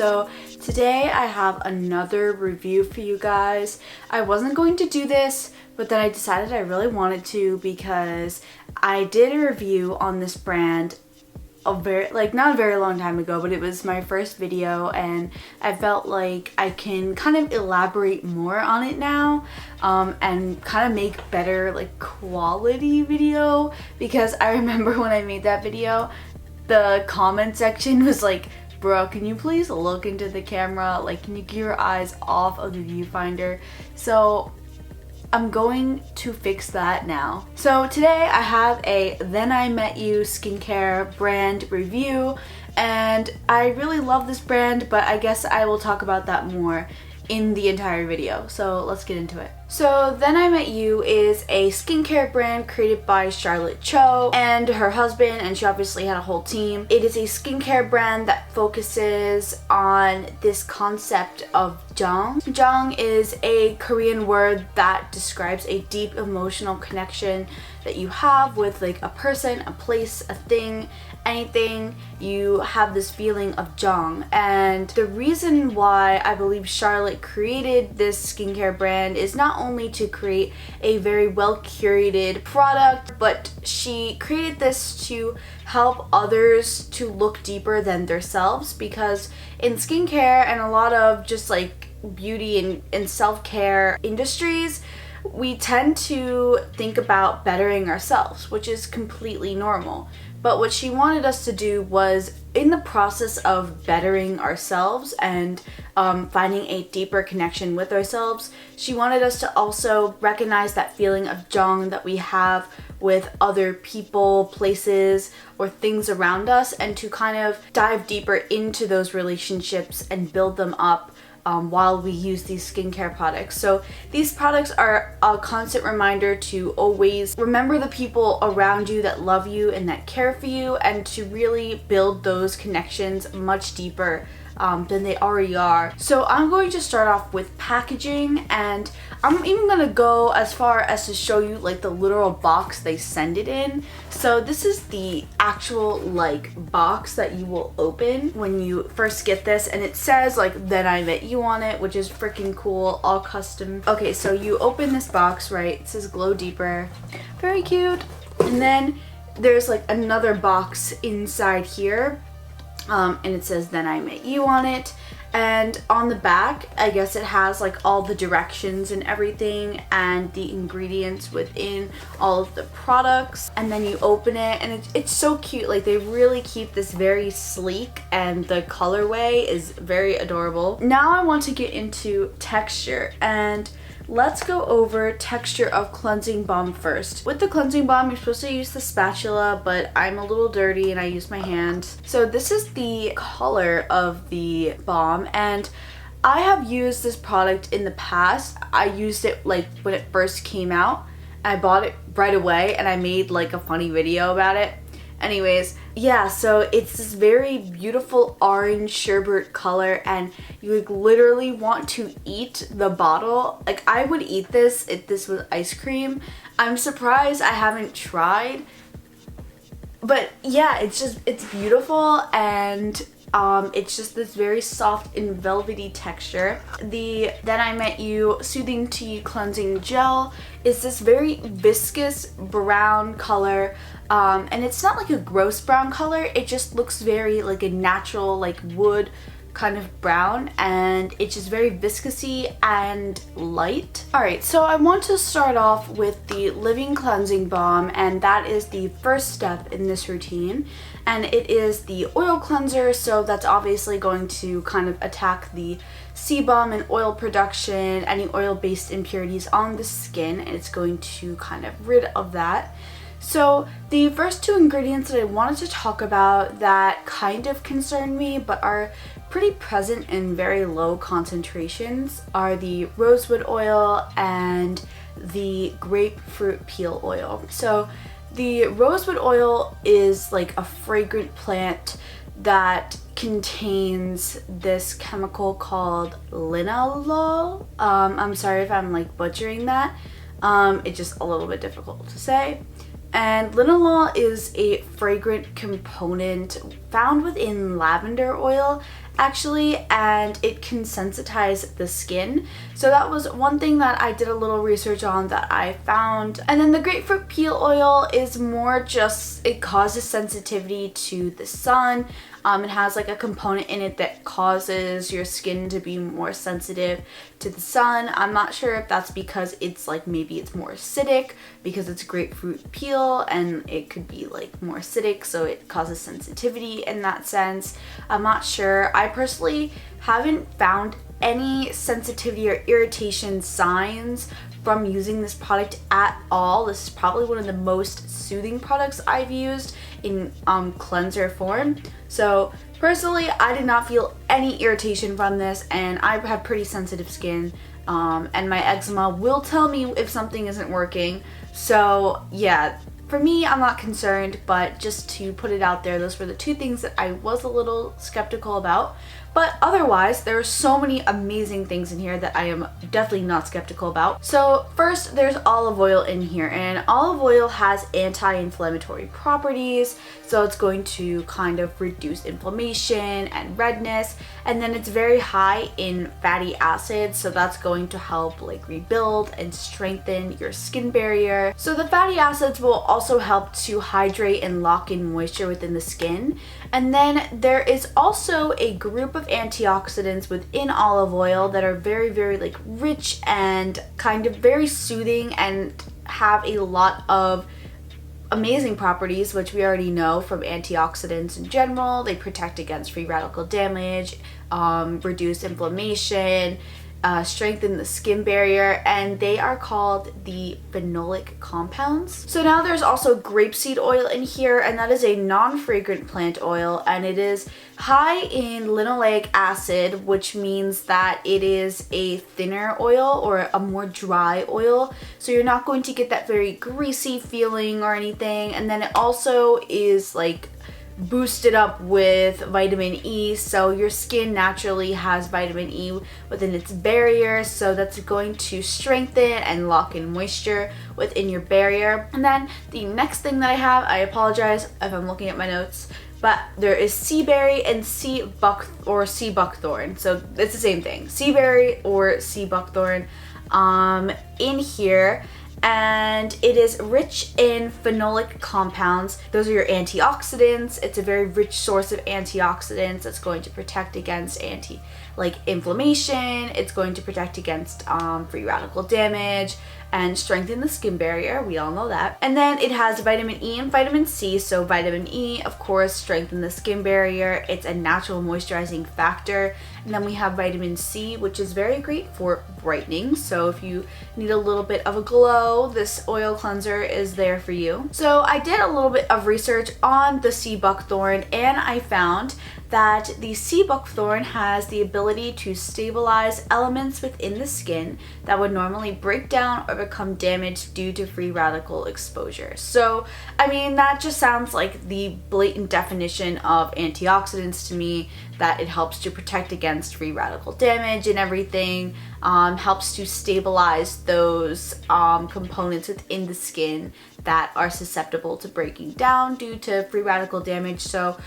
So today I have another review for you guys. I wasn't going to do this, but then I decided I really wanted to because I did a review on this brand not a very long time ago, but it was my first video and I felt like I can kind of elaborate more on it now and kind of make better like quality video, because I remember when I made that video the comment section was like, bro, can you please look into the camera, like can you get your eyes off of the viewfinder? So I'm going to fix that now. So today I have a Then I Met You skincare brand review, and I really love this brand, but I guess I will talk about that more in the entire video. So let's get into it. So Then I Met You is a skincare brand created by Charlotte Cho and her husband, and she obviously had a whole team. It is a skincare brand that focuses on this concept of jang. Jang is a Korean word that describes a deep emotional connection that you have with like a person, a place, a thing, anything. You have this feeling of jang, and the reason why I believe Charlotte created this skincare brand is not only to create a very well curated product, but she created this to help others to look deeper than themselves, because in skincare and a lot of just like beauty and self-care industries, we tend to think about bettering ourselves, which is completely normal. But what she wanted us to do was, in the process of bettering ourselves and finding a deeper connection with ourselves, she wanted us to also recognize that feeling of jang that we have with other people, places, or things around us, and to kind of dive deeper into those relationships and build them up while we use these skincare products. So these products are a constant reminder to always remember the people around you that love you and that care for you, and to really build those connections much deeper than they already are. So I'm going to start off with packaging, and I'm even gonna go as far as to show you like the literal box they send it in. So this is the actual like box that you will open when you first get this, and it says like Then I Met You on it, which is freaking cool, all custom. Okay, so you open this box, right? It says Glow Deeper, very cute. And then there's like another box inside here, and it says Then I Met You on it. And on the back, I guess it has like all the directions and everything and the ingredients within all of the products. And then you open it and it's so cute. Like they really keep this very sleek, and the colorway is very adorable. Now I want to get into texture, and let's go over texture of Cleansing Balm first. With the Cleansing Balm, you're supposed to use the spatula, but I'm a little dirty and I use my hand. So this is the color of the balm, and I have used this product in the past. I used it like when it first came out. I bought it right away and I made like a funny video about it. Anyways, yeah, so it's this very beautiful orange sherbet color, and you like literally want to eat the bottle. Like I would eat this if this was ice cream. I'm surprised I haven't tried, but yeah, it's beautiful, and it's just this very soft and velvety texture. The Then I Met You Soothing Tea Cleansing Gel is this very viscous brown color, and it's not like a gross brown color. It just looks very like a natural like wood kind of brown, and it's just very viscousy and light. Alright, so I want to start off with the Living Cleansing Balm, and that is the first step in this routine. And it is the oil cleanser, so that's obviously going to kind of attack the sebum and oil production, any oil-based impurities on the skin, and it's going to kind of rid of that. So the first two ingredients that I wanted to talk about that kind of concern me but are pretty present in very low concentrations are the rosewood oil and the grapefruit peel oil. So the rosewood oil is like a fragrant plant that contains this chemical called linalool. I'm sorry if I'm like butchering that. It's just a little bit difficult to say. And linalool is a fragrant component found within lavender oil, actually, and it can sensitize the skin. So that was one thing that I did a little research on that I found. And then the grapefruit peel oil is more just, it causes sensitivity to the sun. It has like a component in it that causes your skin to be more sensitive to the sun. I'm not sure if that's because it's like, maybe it's more acidic because it's grapefruit peel and it could be like more acidic, so it causes sensitivity in that sense. I'm not sure. I personally haven't found any sensitivity or irritation signs from using this product at all. This is probably one of the most soothing products I've used in cleanser form. So personally, I did not feel any irritation from this, and I have pretty sensitive skin, and my eczema will tell me if something isn't working. So yeah, for me, I'm not concerned, but just to put it out there, those were the two things that I was a little skeptical about. But otherwise, there are so many amazing things in here that I am definitely not skeptical about. So first, there's olive oil in here, and olive oil has anti-inflammatory properties. So it's going to kind of reduce inflammation and redness. And then it's very high in fatty acids, so that's going to help like rebuild and strengthen your skin barrier. So the fatty acids will also help to hydrate and lock in moisture within the skin. And then there is also a group of antioxidants within olive oil that are very, very like rich and kind of very soothing and have a lot of amazing properties, which we already know from antioxidants in general. They protect against free radical damage, reduce inflammation, strengthen the skin barrier, and they are called the phenolic compounds. So now there's also grapeseed oil in here, and that is a non-fragrant plant oil, and it is high in linoleic acid, which means that it is a thinner oil or a more dry oil. So you're not going to get that very greasy feeling or anything. And then it also is like boosted up with vitamin E, so your skin naturally has vitamin E within its barrier, so that's going to strengthen and lock in moisture within your barrier. And then the next thing that I have, I apologize if I'm looking at my notes, but there is sea berry and sea buckthorn. So it's the same thing, sea berry or sea buckthorn in here. And it is rich in phenolic compounds. Those are your antioxidants. It's a very rich source of antioxidants that's going to protect against inflammation. It's going to protect against free radical damage and strengthen the skin barrier. We all know that. And then it has vitamin E and vitamin C. So vitamin E, of course, strengthen the skin barrier. It's a natural moisturizing factor. And then we have vitamin C, which is very great for brightening. So if you need a little bit of a glow, this oil cleanser is there for you. So I did a little bit of research on the sea buckthorn, and I found that the sea buckthorn has the ability to stabilize elements within the skin that would normally break down or become damaged due to free radical exposure. So, I mean, that just sounds like the blatant definition of antioxidants to me, that it helps to protect against free radical damage and everything, helps to stabilize those components within the skin that are susceptible to breaking down due to free radical damage. So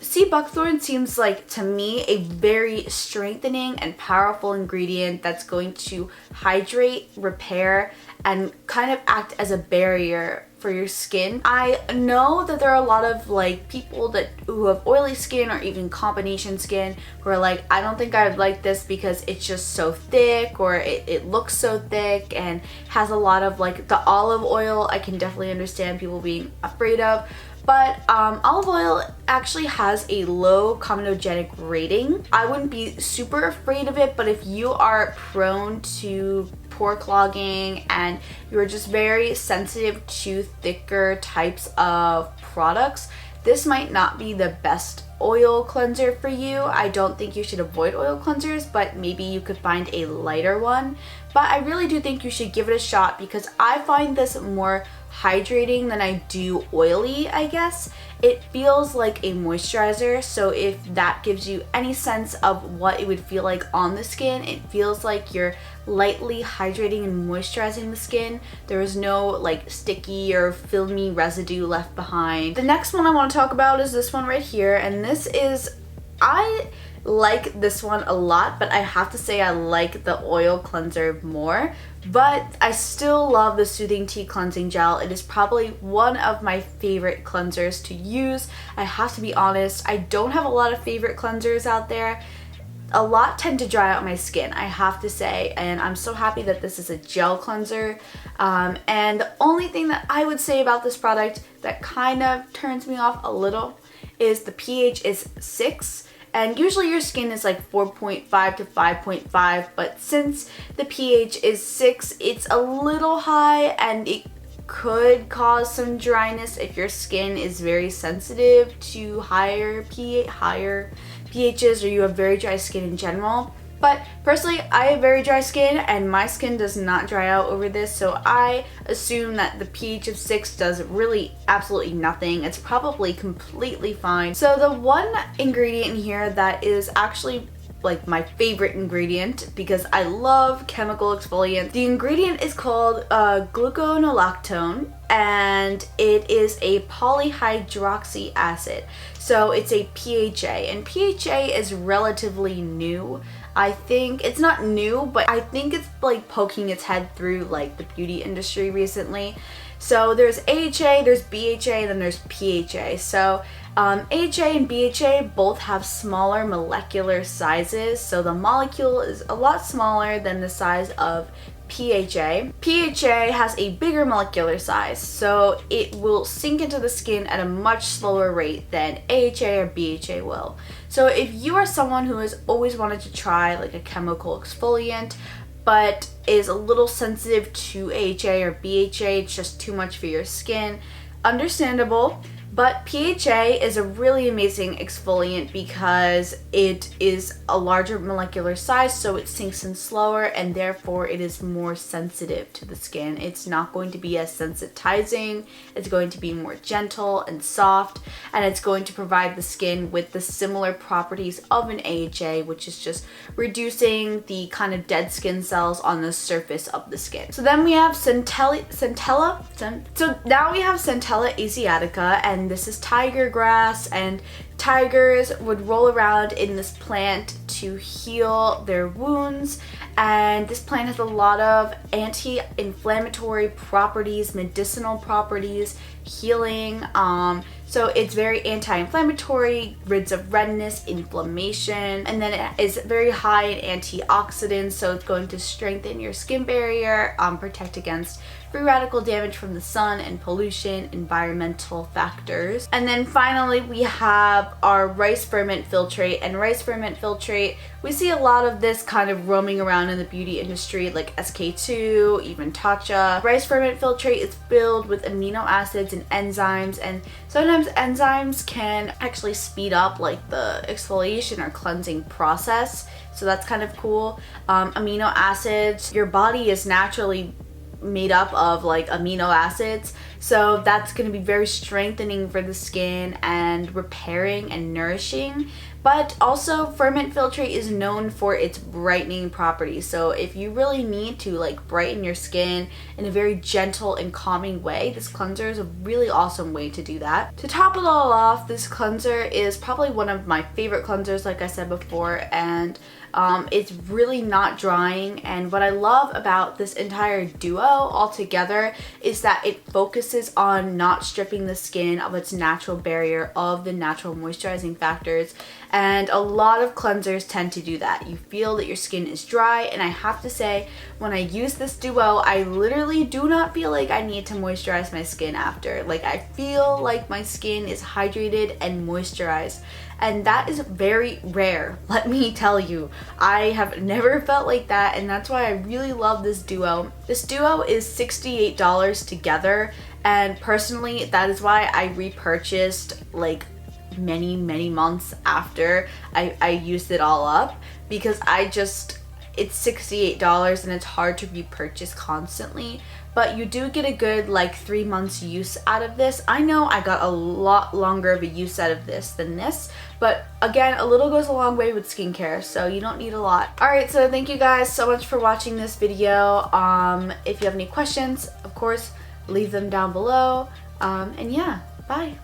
sea buckthorn seems like, to me, a very strengthening and powerful ingredient that's going to hydrate, repair, and kind of act as a barrier for your skin. I know that there are a lot of people who have oily skin or even combination skin who are like, I don't think I would like this because it's just so thick, or it looks so thick and has a lot of the olive oil. I can definitely understand people being afraid of. But olive oil actually has a low comedogenic rating. I wouldn't be super afraid of it, but if you are prone to pore clogging and you're just very sensitive to thicker types of products, this might not be the best oil cleanser for you. I don't think you should avoid oil cleansers, but maybe you could find a lighter one. But I really do think you should give it a shot, because I find this more hydrating than I do oily, I guess. It feels like a moisturizer, so if that gives you any sense of what it would feel like on the skin, it feels like you're lightly hydrating and moisturizing the skin. There is no sticky or filmy residue left behind. The next one I want to talk about is this one right here, and this is, like this one a lot, but I have to say I like the oil cleanser more. But I still love the Soothing Tea Cleansing Gel. It is probably one of my favorite cleansers to use. I have to be honest, I don't have a lot of favorite cleansers out there. A lot tend to dry out my skin, I have to say, and I'm so happy that this is a gel cleanser. And the only thing that I would say about this product that kind of turns me off a little is the pH is 6. And usually your skin is like 4.5 to 5.5, but since the pH is 6, it's a little high and it could cause some dryness if your skin is very sensitive to higher pHs or you have very dry skin in general. But personally, I have very dry skin and my skin does not dry out over this, so I assume that the pH of 6 does really absolutely nothing. It's probably completely fine. So the one ingredient here that is actually like my favorite ingredient because I love chemical exfoliants. The ingredient is called gluconolactone and it is a polyhydroxy acid. So it's a PHA, and PHA is relatively new. I think it's not new, but I think it's like poking its head through like the beauty industry recently. So there's AHA, there's BHA, and then there's PHA. So AHA and BHA both have smaller molecular sizes. So the molecule is a lot smaller than the size of PHA. PHA has a bigger molecular size, so it will sink into the skin at a much slower rate than AHA or BHA will. So if you are someone who has always wanted to try like a chemical exfoliant, but is a little sensitive to AHA or BHA, it's just too much for your skin, understandable. But PHA is a really amazing exfoliant because it is a larger molecular size, so it sinks in slower and therefore it is more sensitive to the skin. It's not going to be as sensitizing, it's going to be more gentle and soft, and it's going to provide the skin with the similar properties of an AHA, which is just reducing the kind of dead skin cells on the surface of the skin. So then we have Centella asiatica, and this is tiger grass, and tigers would roll around in this plant to heal their wounds, and this plant has a lot of anti-inflammatory properties, medicinal properties, healing. So it's very anti-inflammatory, rids of redness, inflammation, and then it is very high in antioxidants, so it's going to strengthen your skin barrier, protect against free radical damage from the sun and pollution, environmental factors. And then finally we have our rice ferment filtrate, and rice ferment filtrate, we see a lot of this kind of roaming around in the beauty industry, like SK2, even Tatcha. Rice ferment filtrate is filled with amino acids and enzymes, and sometimes enzymes can actually speed up like the exfoliation or cleansing process, so that's kind of cool. Amino acids, your body is naturally made up of like amino acids, so that's going to be very strengthening for the skin and repairing and nourishing. But also ferment filtrate is known for its brightening properties, so if you really need to like brighten your skin in a very gentle and calming way, this cleanser is a really awesome way to do that. To top it all off, this cleanser is probably one of my favorite cleansers, like I said before, and it's really not drying. And what I love about this entire duo altogether is that it focuses on not stripping the skin of its natural barrier of the natural moisturizing factors, and a lot of cleansers tend to do that. You feel that your skin is dry, and I have to say, when I use this duo, I literally do not feel like I need to moisturize my skin after. Like, I feel like my skin is hydrated and moisturized, and that is very rare, let me tell you. I have never felt like that, and that's why I really love this duo. This duo is $68 together, and personally, that is why I repurchased like many months after I used it all up, because it's $68 and it's hard to repurchase constantly, but you do get a good like 3 months use out of this. I know I got a lot longer of a use out of this than this, but again, a little goes a long way with skincare, so you don't need a lot. Alright, so thank you guys so much for watching this video. If you have any questions, of course, leave them down below, and yeah, bye.